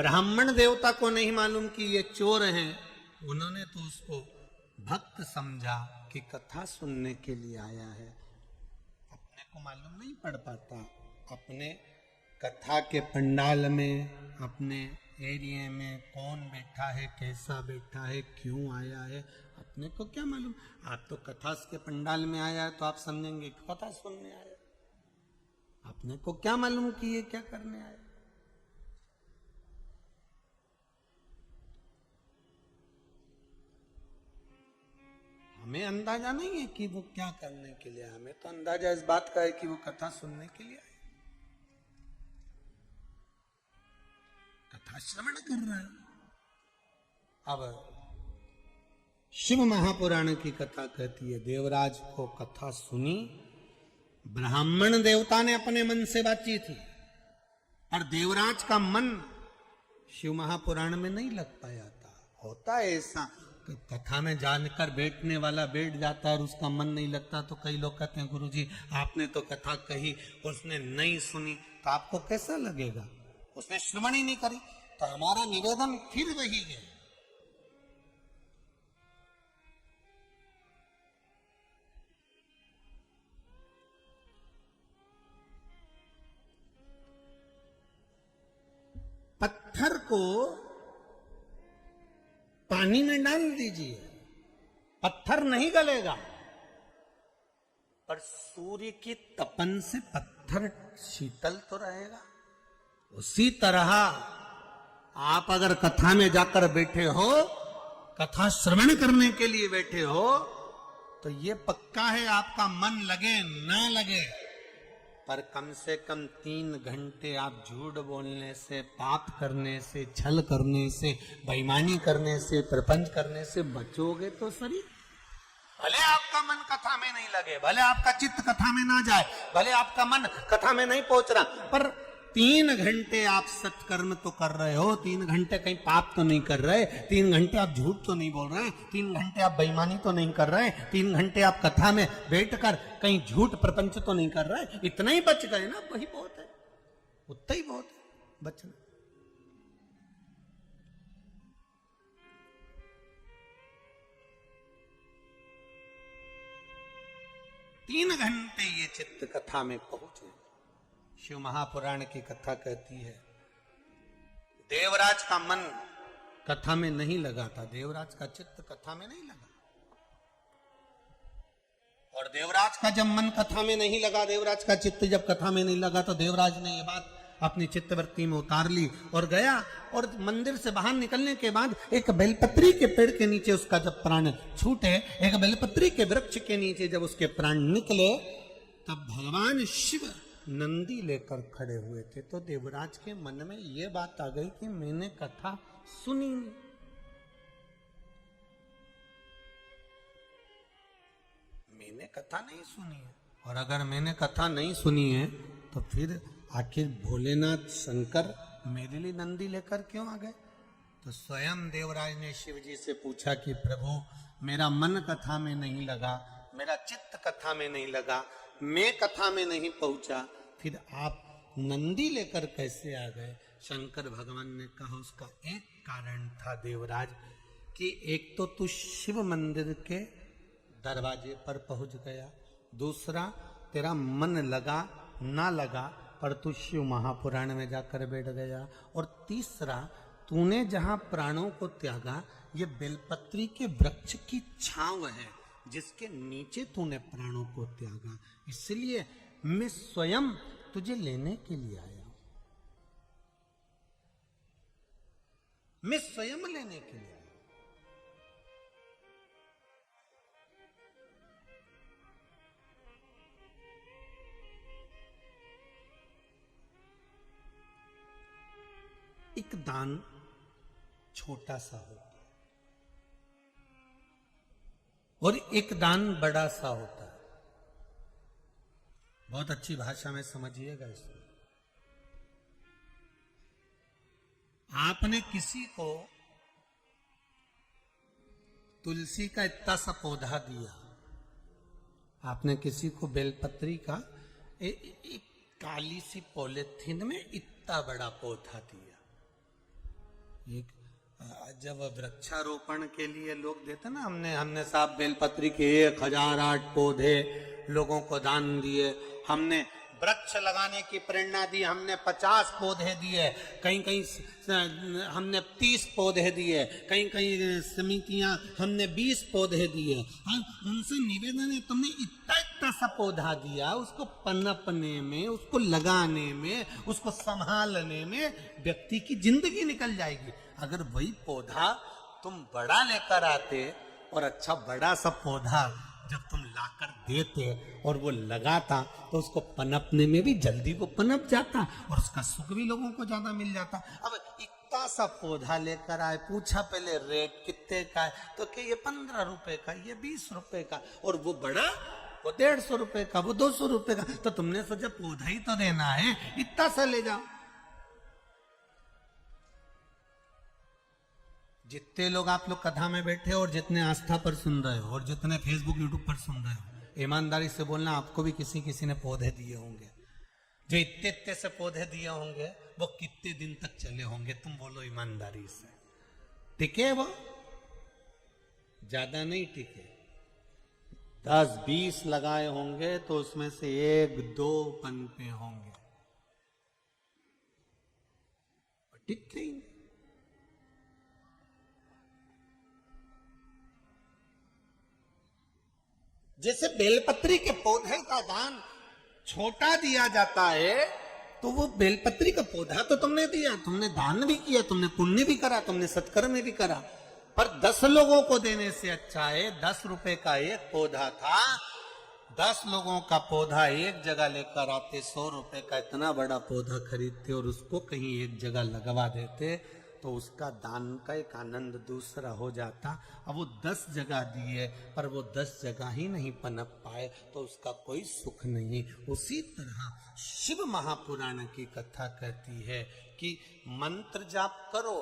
ब्राह्मण देवता को नहीं मालूम कि ये चोर हैं, उन्होंने तो उसको भक्त समझा कि कथा सुनने के लिए आया है। अपने को मालूम नहीं पड़ पाता, अपने कथा के पंडाल में, अपने एरिया में कौन बैठा है, कैसा बैठा है, क्यों आया है, अपने को क्या मालूम। आप तो कथा के पंडाल में आया है तो आप समझेंगे कथा सुनने आया, अपने को क्या मालूम कि ये क्या करने आया। हमें अंदाजा नहीं है कि वो क्या करने के लिए, हमें तो अंदाजा इस बात का है कि वो कथा सुनने के लिए आए, कथा श्रवण कर रहा है। अब शिव महापुराण की कथा कहती है, देवराज को कथा सुनी, ब्राह्मण देवता ने अपने मन से बातचीत थी, और देवराज का मन शिव महापुराण में नहीं लग पाया था। होता है ऐसा, कथा में जानकर बैठने वाला बैठ जाता है और उसका मन नहीं लगता। तो कई लोग कहते हैं गुरुजी आपने तो कथा कही, उसने नहीं सुनी, तो आपको कैसा लगेगा, उसने श्रवण ही नहीं करी। तो हमारा निवेदन फिर वही है, पत्थर को पानी में डाल दीजिए, पत्थर नहीं गलेगा, पर सूर्य की तपन से पत्थर शीतल तो रहेगा। उसी तरह आप अगर कथा में जाकर बैठे हो, कथा श्रवण करने के लिए बैठे हो, तो ये पक्का है आपका मन लगे ना लगे, पर कम से कम 3 घंटे आप झूठ बोलने से, पाप करने से, छल करने से, बेईमानी करने से, प्रपंच करने से बचोगे तो सही। भले आपका मन कथा में नहीं लगे, भले आपका चित्त कथा में ना जाए, भले आपका मन कथा में नहीं पहुंच रहा, पर 3 घंटे आप सत्कर्म तो कर रहे हो, 3 घंटे कहीं पाप तो नहीं कर रहे, 3 घंटे आप झूठ तो नहीं बोल रहे, 3 घंटे आप बेईमानी तो नहीं कर रहे, 3 घंटे आप कथा में बैठकर कहीं झूठ प्रपंच तो नहीं कर रहे। इतना ही बच गए ना, वही बहुत है, उतना ही बहुत है बचना। तीन घंटे ये चित्त कथा में पहुंचे। शिव महापुराण की कथा कहती है, देवराज का मन कथा में नहीं लगा था, देवराज का चित्त कथा में नहीं लगा। और देवराज का जब मन कथा में नहीं लगा, देवराज का चित्त जब कथा में नहीं लगा, तो देवराज ने ये बात अपनी चित्तवृत्ति में उतार ली और गया। और मंदिर से बाहर निकलने के बाद एक बेलपत्री के पेड़ के नीचे उसका जब प्राण छूटे, एक बेलपत्री के वृक्ष के नीचे जब उसके प्राण निकले, तब भगवान शिव नंदी लेकर खड़े हुए थे। तो देवराज के मन में यह बात आ गई कि मैंने कथा सुनी नहीं, मैंने कथा नहीं सुनी है। और अगर मैंने कथा नहीं सुनी है तो फिर आखिर भोलेनाथ शंकर मेरे लिए नंदी लेकर क्यों आ गए। तो स्वयं देवराज ने शिव जी से पूछा कि प्रभु मेरा मन कथा में नहीं लगा, मेरा चित्त कथा में नहीं लगा, मैं कथा में नहीं पहुंचा, फिर आप नंदी लेकर कैसे आ गए। शंकर भगवान ने कहा उसका एक कारण था देवराज, कि एक तो तू शिव मंदिर के दरवाजे पर पहुंच गया, दूसरा तेरा मन लगा ना लगा पर तू शिव महापुराण में जाकर बैठ गया, और तीसरा तूने जहां प्राणों को त्यागा ये बेलपत्री के वृक्ष की छांव है जिसके नीचे तूने प्राणों को त्यागा, इसलिए मैं स्वयं तुझे लेने के लिए आया हूं, मैं स्वयं लेने के लिए आया। एक दान छोटा सा होता है और एक दान बड़ा सा होता है। बहुत अच्छी भाषा में समझिएगा इसको। आपने किसी को तुलसी का इतना सा पौधा दिया, आपने किसी को बेलपत्री का एक काली सी पॉलिथीन में इतना बड़ा पौधा दिया, एक जब वृक्षारोपण के लिए लोग देते ना, हमने साहब बेलपत्री के 1008 पौधे लोगों को दान दिए, हमने वृक्ष लगाने की प्रेरणा दी, हमने 50 पौधे दिए, कहीं कहीं हमने 30 पौधे दिए, कहीं कहीं समितियां हमने 20 पौधे दिए। उनसे निवेदन है, तुमने इतना इतना सा पौधा दिया, उसको पनपने में, उसको लगाने में, उसको संभालने में व्यक्ति की जिंदगी निकल जाएगी। अगर वही पौधा तुम बड़ा लेकर आते और अच्छा बड़ा सा पौधा जब तुम लाकर देते और वो लगाता तो उसको पनपने में भी जल्दी वो पनप जाता और उसका सुख भी लोगों को ज्यादा मिल जाता। अब इतना सा पौधा लेकर आए, पूछा पहले रेट कितने का है, तो कि ये 15 रुपए का, ये 20 रुपए का, और वो बड़ा वो 150 रुपए का, वो 200 रुपए का। तो तुमने सोचा पौधा ही तो देना है, इतना सा ले जाओ। जितने लोग आप लोग कथा में बैठे और जितने आस्था पर सुन रहे हो और जितने फेसबुक यूट्यूब पर सुन रहे हो, ईमानदारी से बोलना, आपको भी किसी किसी ने पौधे दिए होंगे। जो इतने इतने से पौधे दिए होंगे वो कितने दिन तक चले होंगे, तुम बोलो ईमानदारी से। टिके वो? ज्यादा नहीं टिके। 10-20 लगाए होंगे तो उसमें से 1-2 पनपे होंगे, टिकते ही नहीं। जैसे बेलपत्री के पौधे का दान छोटा दिया जाता है, तो वो बेलपत्री का पौधा तो तुमने दिया, तुमने दान भी किया, तुमने पुण्य भी करा, तुमने सत्कर्म भी करा, पर 10 लोगों को देने से अच्छा है। 10 रुपए का एक पौधा था, 10 लोगों का पौधा एक जगह लेकर आते, 100 रुपए का इतना बड़ा पौधा खरीदते और उसको कहीं एक जगह लगवा देते, तो उसका दान का एक आनंद दूसरा हो जाता। अब वो 10 जगह दिए पर वो 10 जगह ही नहीं पनप पाए, तो उसका कोई सुख नहीं। उसी तरह शिव महापुराण की कथा कहती है कि मंत्र जाप करो,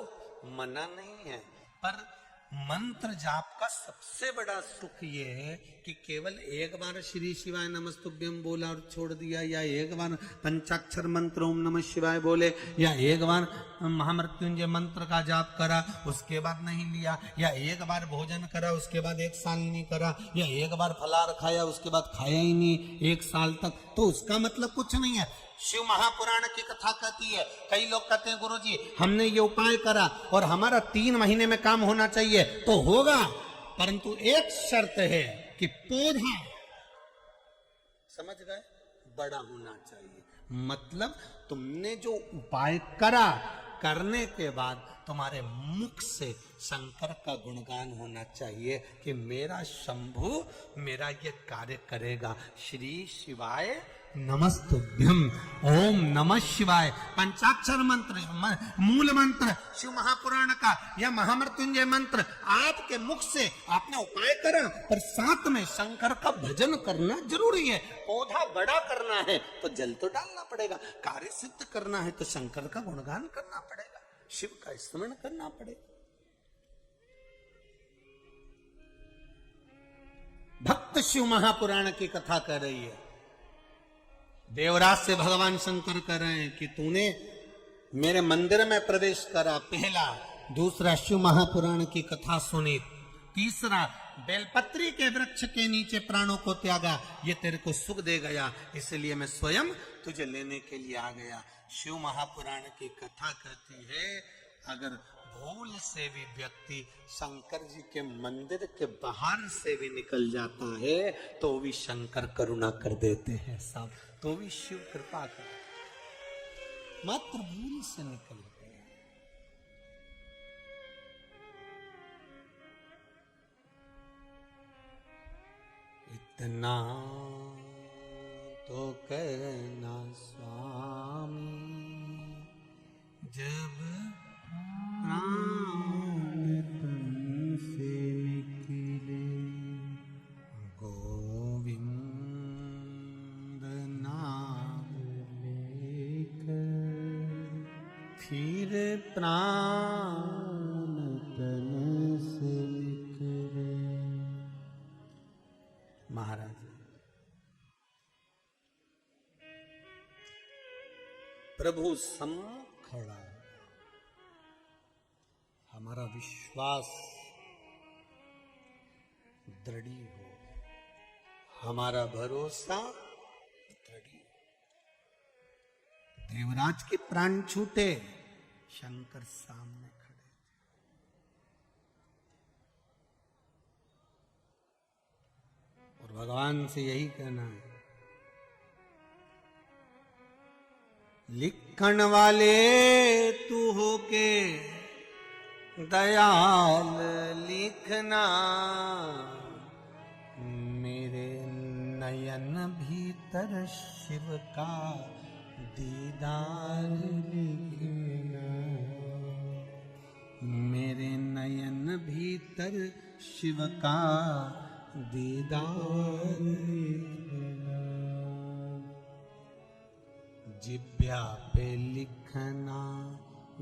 मना नहीं है, पर मंत्र जाप का सबसे बड़ा सुख ये है कि केवल एक बार श्री शिवाय नमस्तुभ्यम बोला और छोड़ दिया, या एक बार पंचाक्षर मंत्र ओम नमः शिवाय बोले, या एक बार महामृत्युंजय मंत्र का जाप करा उसके बाद नहीं लिया, या एक बार भोजन करा उसके बाद 1 साल नहीं करा, या एक बार फलाहार खाया उसके बाद खाया ही नहीं 1 साल तक, तो उसका मतलब कुछ नहीं है। शिव महापुराण की कथा कहती है, कई लोग कहते हैं गुरुजी हमने ये उपाय करा और हमारा 3 महीने में काम होना चाहिए, तो होगा, परंतु एक शर्त है कि पौधा, समझ गए, बड़ा होना चाहिए। मतलब तुमने जो उपाय करा, करने के बाद तुम्हारे मुख से शंकर का गुणगान होना चाहिए कि मेरा शंभु मेरा ये कार्य करेगा। श्री शिवाय नमस्तुभ्यम, ओम नमः शिवाय, पंचाक्षर मंत्र, मूल मंत्र शिव महापुराण का या महामृत्युंजय मंत्र आपके मुख से आपने उपाय करा, पर साथ में शंकर का भजन करना जरूरी है। पौधा बड़ा करना है तो जल तो डालना पड़ेगा, कार्य सिद्ध करना है तो शंकर का गुणगान करना पड़ेगा, शिव का स्मरण करना पड़ेगा। भक्त शिव महापुराण की कथा कर रही है, देवराज से भगवान शंकर कह रहे हैं कि तूने मेरे मंदिर में प्रवेश करा, पहला। दूसरा शिव महापुराण की कथा सुनी। तीसरा बेलपत्री के वृक्ष के नीचे प्राणों को त्यागा, ये तेरे को सुख दे गया, इसलिए मैं स्वयं तुझे लेने के लिए आ गया। शिव महापुराण की कथा कहती है अगर भूल से भी व्यक्ति शंकर जी के मंदिर के बाहर से भी निकल जाता है तो भी शंकर करुणा कर देते हैं साहब, तो भी शिव कृपा कर, मात्र भूल से निकल गया। इतना तो कहना स्वामी जब प्राण तन से निकले, गोविंद नाम लेकर फिर प्राण तन से निकले। महाराज प्रभु सम्मुख खड़ा, हमारा विश्वास दृढ़ हो, हमारा भरोसा दृढ़। देवराज के प्राण छूटे, शंकर सामने खड़े थे। और भगवान से यही कहना है, लिखण वाले तू होके दयाल लिखना, मेरे नयन भीतर शिव का दीदार लिखना, मेरे नयन भीतर शिव का दीदार लिखना, जिब्या पे लिखना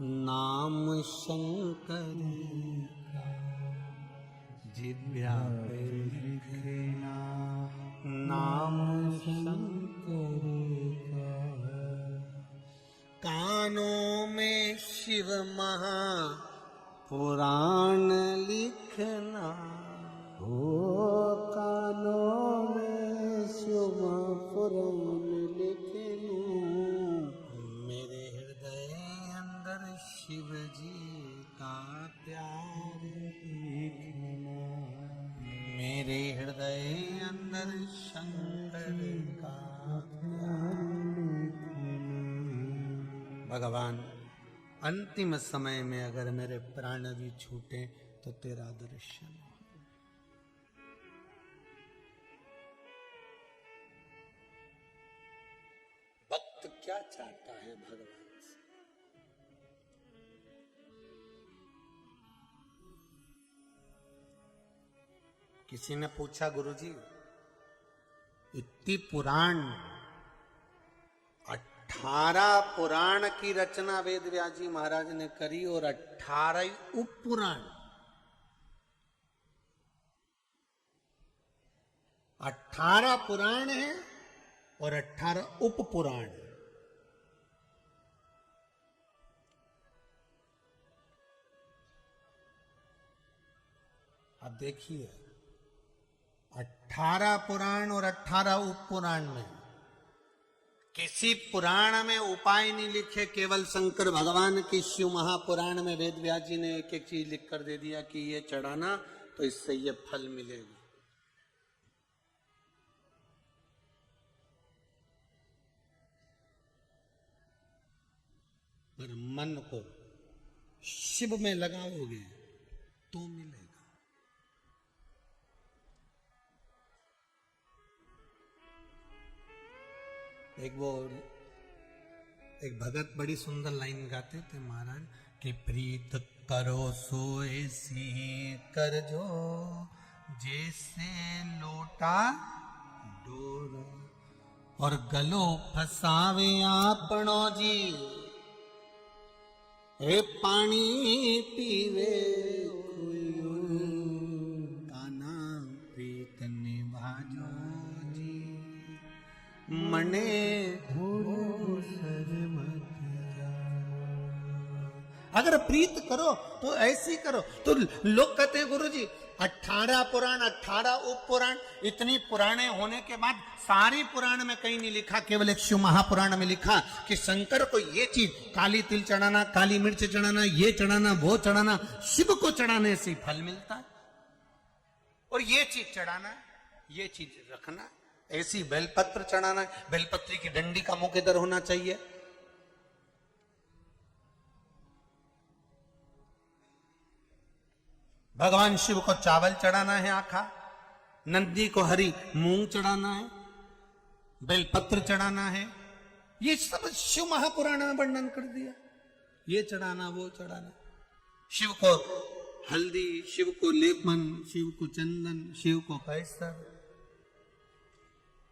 नाम शंकर का, जिब्या पे लिखना नाम शंकर का, कानों में शिव महा पुराण लिखना, हो कानों में शिव पुराण लिखना, मेरे हृदय अंदर शिव जी का प्यार लिखना, मेरे हृदय अंदर शंकर का प्यार लिखना। भगवान, अंतिम समय में अगर मेरे प्राण भी छूटे तो तेरा दर्शन हो। भक्त क्या चाहता है भगवान से? किसी ने पूछा, गुरुजी इतनी पुराण 18 पुराण की रचना वेद व्यास जी महाराज ने करी और 18 उप पुराण, 18 पुराण है और 18 उप पुराण। अब देखिए, 18 पुराण और 18 उप पुराण में किसी पुराण में उपाय नहीं लिखे, केवल शंकर भगवान की शिव महापुराण में वेद व्यास जी ने एक एक चीज लिख कर दे दिया कि ये चढ़ाना तो इससे ये फल मिलेगा। पर मन को शिव में लगाओगे तो मिलेगा। एक भगत बड़ी सुंदर लाइन गाते थे महाराज कि प्रीत करो सो ऐसी कर जो जैसे लोटा डोर, और गलो फसावे आपनो जी हे पानी पीवे काना प्रीत निभाजो जी मने अगर प्रीत करो तो ऐसी करो। तो लोग कहते हैं गुरुजी 18 पुराण 18 उप पुराण, इतनी पुराने होने के बाद सारी पुराण में कहीं नहीं लिखा, केवल एक शिव महापुराण में लिखा कि शंकर को ये चीज काली तिल चढ़ाना, काली मिर्च चढ़ाना, ये चढ़ाना, वो चढ़ाना, शिव को चढ़ाने से फल मिलता है, और ये चीज चढ़ाना, ये चीज रखना, ऐसी बेलपत्र चढ़ाना, बेलपत्री की डंडी का मुख इधर होना चाहिए। भगवान शिव को चावल चढ़ाना है आखा, नंदी को हरी मूंग चढ़ाना है, बेलपत्र चढ़ाना है, ये सब शिव महापुराण में वर्णन कर दिया। ये चढ़ाना, वो चढ़ाना, शिव को हल्दी, शिव को लेपन, शिव को चंदन, शिव को कैसर,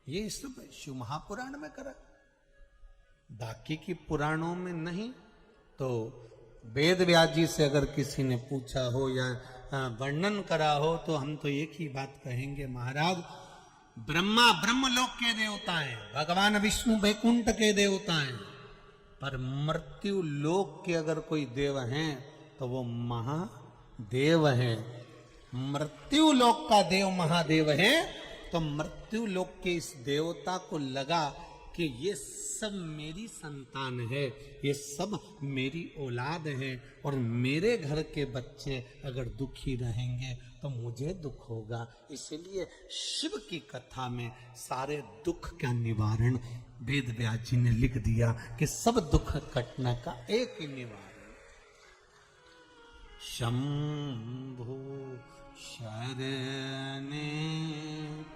ये सब शिव महापुराण में करा, बाकी की पुराणों में नहीं। तो वेद व्यास जी से अगर किसी ने पूछा हो या वर्णन करा हो तो हम तो एक ही बात कहेंगे, महाराज ब्रह्मा ब्रह्मलोक के देवता हैं, भगवान विष्णु वैकुंठ के देवता हैं, पर मृत्यु लोक के अगर कोई देव हैं तो वो महादेव है। मृत्यु लोक का देव महादेव है। तो मृत्यु लोक के इस देवता को लगा कि ये सब मेरी संतान है, ये सब मेरी औलाद है, और मेरे घर के बच्चे अगर दुखी रहेंगे तो मुझे दुख होगा। इसलिए शिव की कथा में सारे दुख का निवारण वेद व्यास जी ने लिख दिया कि सब दुख कटने का एक ही निवारण, शंभु शरणे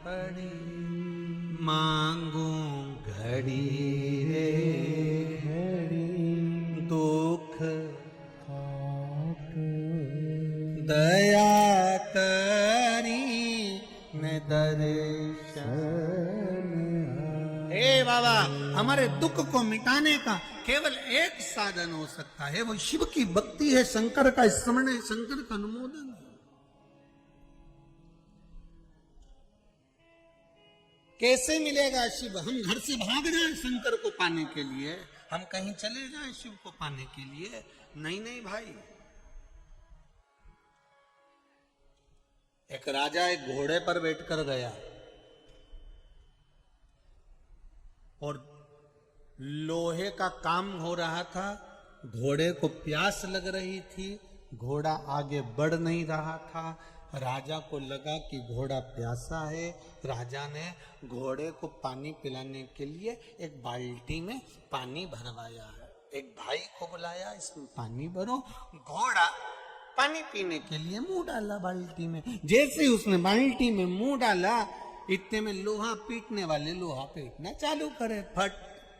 पड़ी मांगू घड़ी रे घड़ी, दुख दया करी न दर्शन। हे बाबा, हमारे दुख को मिटाने का केवल एक साधन हो सकता है, वो शिव की भक्ति है, शंकर का स्मरण है, शंकर का अनुमोदन है। कैसे मिलेगा शिव? हम घर से भाग जाएं शंकर को पाने के लिए, हम कहीं चले जाएं शिव को पाने के लिए? नहीं नहीं भाई। एक राजा एक घोड़े पर बैठकर गया और लोहे का काम हो रहा था। घोड़े को प्यास लग रही थी, घोड़ा आगे बढ़ नहीं रहा था। राजा को लगा कि घोड़ा प्यासा है। राजा ने घोड़े को पानी पिलाने के लिए एक बाल्टी में पानी भरवाया है। एक भाई को बुलाया, इसमें पानी भरो। घोड़ा पानी पीने के लिए मुंह डाला बाल्टी में। जैसे उसने बाल्टी में मुंह डाला, इतने में लोहा पीटने वाले लोहा पीटना चालू करे। फट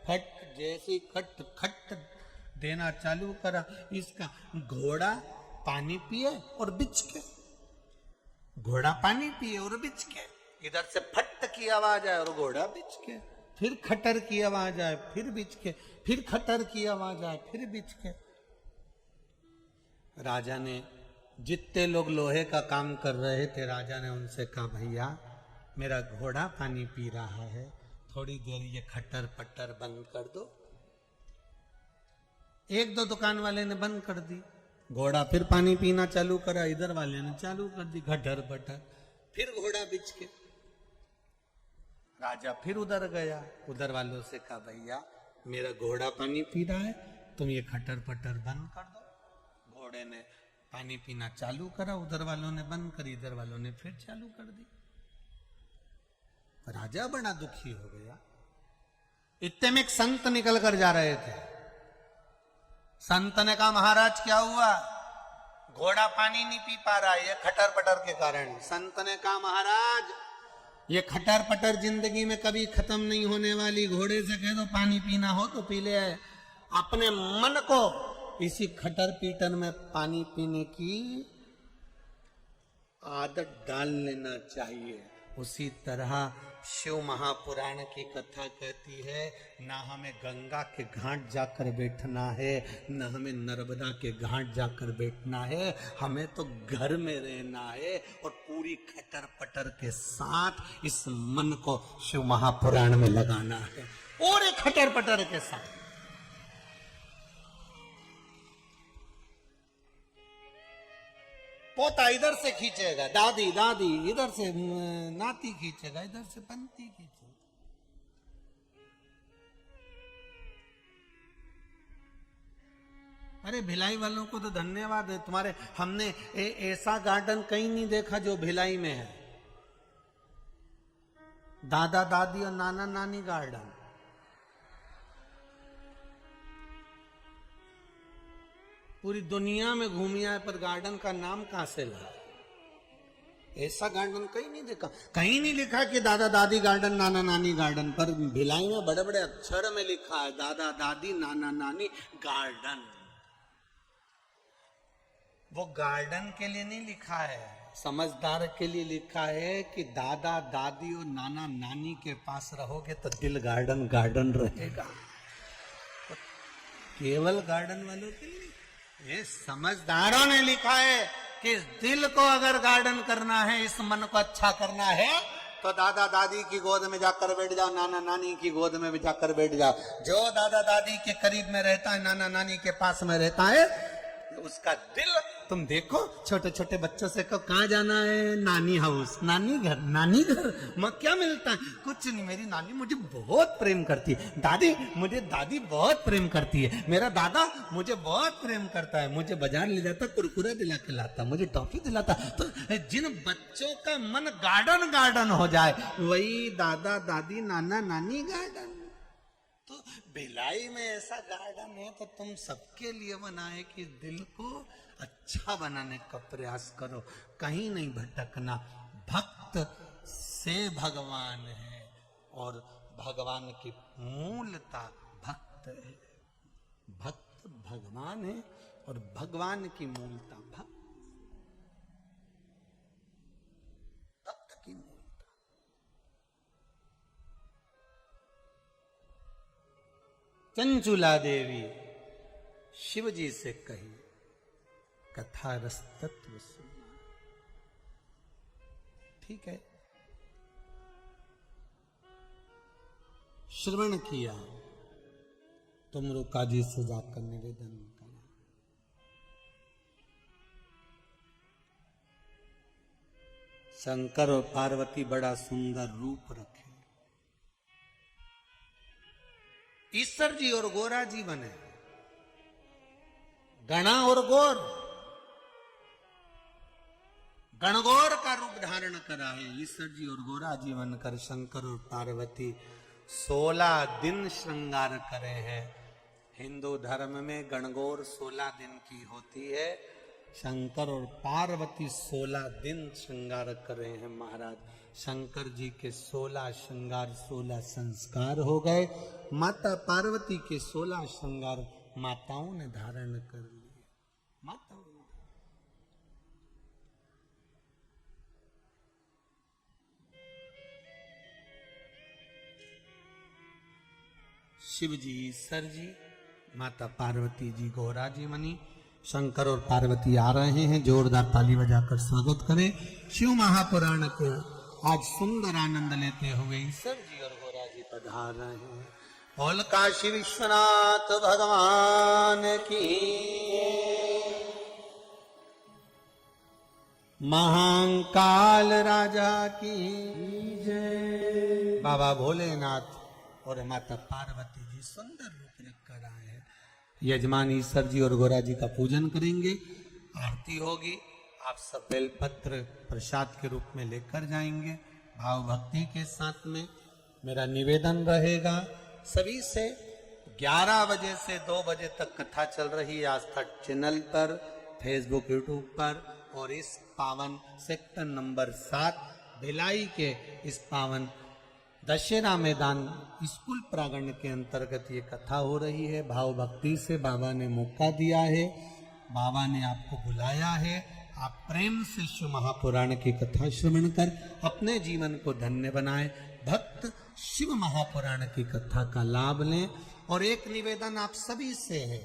फट जैसे खट खट देना चालू करा। इसका घोड़ा पानी पिए और बिच के, घोड़ा पानी पिए और बिच के। इधर से फट की आवाज आए और घोड़ा बिच के, फिर खटर की आवाज आए, फिर बिच के, फिर खटर की आवाज आए, फिर बिच के। राजा ने, जितने लोग लोहे का काम कर रहे थे, राजा ने उनसे कहा, भैया मेरा घोड़ा पानी पी रहा है, थोड़ी देर ये खटर पटर बंद कर दो। एक दो दुकान वाले ने बंद कर दी, घोड़ा फिर पानी पीना चालू करा। इधर वाले ने चालू कर दी खटर पटर, फिर घोड़ा बिच के। राजा फिर उधर गया, उधर वालों से कहा, भैया मेरा घोड़ा पानी पी रहा है, तुम ये खटर पटर बंद कर दो। घोड़े ने पानी पीना चालू करा, उधर वालों ने बंद करी, इधर वालों ने फिर चालू कर दी। राजा बड़ा दुखी हो गया। इतने में एक संत निकल कर जा रहे थे। संत ने कहा, महाराज क्या हुआ? घोड़ा पानी नहीं पी पा रहा है, ये खटर पटर के कारण। संत ने कहा, महाराज ये खटर पटर जिंदगी में कभी खत्म नहीं होने वाली। घोड़े से कह दो पानी पीना हो तो पी ले। अपने मन को इसी खटर पीटर में पानी पीने की आदत डाल लेना चाहिए। उसी तरह शिव महापुराण की कथा कहती है, ना हमें गंगा के घाट जाकर बैठना है, ना हमें नर्मदा के घाट जाकर बैठना है, हमें तो घर में रहना है और पूरी खटर पटर के साथ इस मन को शिव महापुराण में लगाना है। और एक खटर पटर के साथ पोता इधर से खींचेगा, दादी दादी इधर से नाती खींचेगा, इधर से पंती खींचेगा। अरे भिलाई वालों को तो धन्यवाद है, तुम्हारे हमने ऐसा गार्डन कहीं नहीं देखा जो भिलाई में है। दादा दादी और नाना नानी गार्डन। पूरी दुनिया में घूमी आए पर गार्डन का नाम कहां से ला? ऐसा गार्डन कहीं नहीं देखा। कहीं नहीं लिखा कि दादा दादी गार्डन, नाना नानी गार्डन, पर भिलाई में बड़े बड़े अक्षर में लिखा है दादा दादी नाना नानी गार्डन। वो गार्डन के लिए नहीं लिखा है, समझदार के लिए लिखा है कि दादा दादी और नाना नानी के पास रहोगे तो दिल गार्डन गार्डन रहेगा। केवल गार्डन वालों के लिए, ये समझदारों ने लिखा है कि इस दिल को अगर गार्डन करना है, इस मन को अच्छा करना है, तो दादा दादी की गोद में जाकर बैठ जाओ, नाना नानी की गोद में भी जाकर बैठ जाओ। जो दादा दादी के करीब में रहता है, नाना नानी के पास में रहता है, उसका दिल तुम देखो, छोटे छोटे बच्चों से कहो कहाँ जाना है, नानी हाउस, नानी घर, नानी घर। मैं क्या मिलता है? कुछ नहीं, मेरी नानी मुझे बहुत प्रेम करती है, दादी मुझे दादी बहुत प्रेम करती है, मेरा दादा मुझे बहुत प्रेम करता है, मुझे बाजार ले जाता, कुरकुरा दिला के लाता, मुझे टॉफी दिलाता। तो जिन बच्चों का मन गार्डन गार्डन हो जाए, वही दादा दादी नाना नानी गार्डन। तो भिलाई में ऐसा गार्डन है, तो तुम सबके लिए बनाए कि दिल को अच्छा बनाने का प्रयास करो, कहीं नहीं भटकना। भक्त से भगवान है और भगवान की मूलता भक्त है। भक्त भगवान है और भगवान की मूलता भक्त, भक्त की मूलता। चंचुला देवी शिव जी से कही, कथा रस तत्व सुनना। ठीक है, श्रवण किया, तुम काजी से जाकर निवेदन करा। शंकर और पार्वती बड़ा सुंदर रूप रखे, ईश्वर जी और गोरा जी बने, गणा और गोर, गणगौर का रूप धारण करा है ईश्वर जी और गोरा जी बनकर शंकर और पार्वती 16 दिन श्रृंगार करे हैं। हिंदू धर्म में गणगौर 16 दिन की होती है, शंकर और पार्वती 16 दिन श्रृंगार करे हैं महाराज। शंकर जी के 16 श्रृंगार 16 संस्कार हो गए, माता पार्वती के 16 श्रृंगार माताओं ने धारण कर लिए। माताओं ने शिव जी ईश्वर जी, माता पार्वती जी गोरा जी मनी, शंकर और पार्वती आ रहे हैं। जोरदार ताली बजाकर स्वागत करें। शिव महापुराण को आज सुंदर आनंद लेते हुए ईश्वर जी और गोरा जी पधार रहे हैं। बोल काशी विश्वनाथ भगवान की, महाकाल राजा की जय। बाबा भोलेनाथ और माता पार्वती जी सुंदर रूप रखकर आए हैं। यजमान ईश्वर जी और गोरा जी का पूजन करेंगे, आरती होगी, आप सब बेलपत्र प्रसाद के रूप में लेकर जाएंगे। भाव भक्ति के साथ में मेरा निवेदन रहेगा सभी से, 11 बजे से 2 बजे तक कथा चल रही है आस्था चैनल पर, फेसबुक यूट्यूब पर, और इस पावन सेक्टर नंबर 7 भिलाई के इस पावन दशहरा मैदान स्कूल प्रांगण के अंतर्गत ये कथा हो रही है। भाव भक्ति से बाबा ने मौका दिया है, बाबा ने आपको बुलाया है, आप प्रेम से शिव महापुराण की कथा श्रवण कर अपने जीवन को धन्य बनाएं। भक्त शिव महापुराण की कथा का लाभ लें। और एक निवेदन आप सभी से है,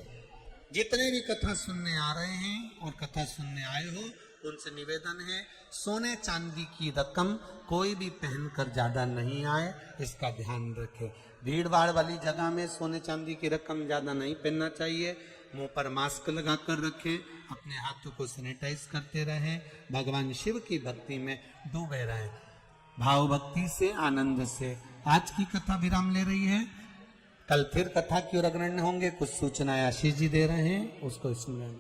जितने भी कथा सुनने आ रहे हैं और कथा सुनने आए हो, उनसे निवेदन है सोने चांदी की रकम कोई भी पहनकर ज्यादा नहीं आए, इसका ध्यान रखें। भीड़ भाड़ वाली जगह में सोने चांदी की रकम ज्यादा नहीं पहनना चाहिए। मुंह पर मास्क लगाकर रखें, अपने हाथों को सैनिटाइज करते रहें, भगवान शिव की भक्ति में डूबे रहें। भाव भक्ति से आनंद से आज की कथा विराम ले रही है। कल फिर कथा की ओर अग्रणी होंगे। कुछ सूचनाएं आशीष जी दे रहे हैं, उसको स्मरण